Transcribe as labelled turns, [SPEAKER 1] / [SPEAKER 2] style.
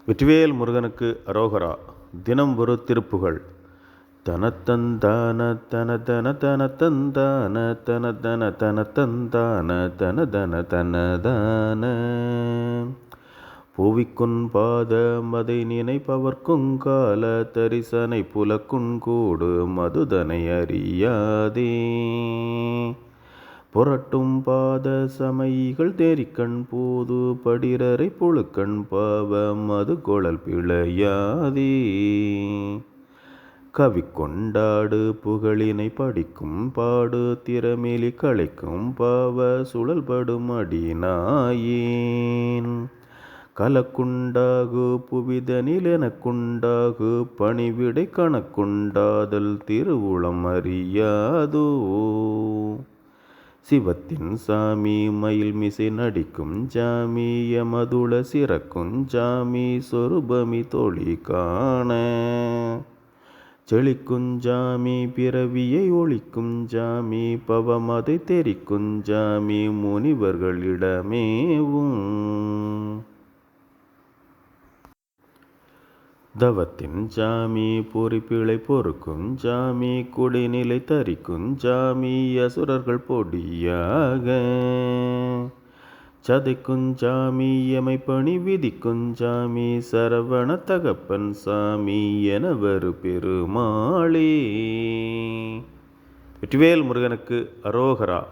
[SPEAKER 1] வெற்றிவேல் முருகனுக்கு அரோகரா. தினம் ஒரு திருப்புகழ். தனத்தந்தான தனதன தனத்தந்தான தனதன தனத்தந்தான தனதன தனதான பூவிக்குன் பாத மதை நினைப்பவர்க்குங்கால தரிசனை புலக்குன்கூடு மதுதனை அறியாதே புரட்டும் பாத சமைகள் தேரிக்கண் போது படிரரை புழுக்கண் பாவ மது குழல் பிழையாதே கவி கொண்டாடு புகழினை படிக்கும் பாடு திறமெலி களைக்கும் பாவ சுழல்படும் அடிநாயேன் கலக்குண்டாகு புவிதனில் எனக்குண்டாகு பணிவிடை கணக்குண்டாதல் திருவுளம் அறியாதோ சிவத்தின் சாமி மயில் மிசை நடிக்கும் ஜாமி யமதுள சிறக்கும் ஜாமி சொருபமி தொழி காண செழிக்குஞ்சாமி பிறவியை ஒழிக்கும் ஜாமி பவமதை தெரிக்கும் ஜாமி முனிவர்களிடமேவும் தவத்தின் ஜாமி பொறிப்பிழை பொறுக்கும் ஜாமி குடிநிலை தரிக்கும் ஜாமி அசுரர்கள் பொடியாக சதைக்குஞ்சாமி எமை பணி விதிக்குஞ்சாமி சரவண தகப்பன் சாமி எனவரு பெருமாளே. வெற்றிவேல் முருகனுக்கு அரோகரா.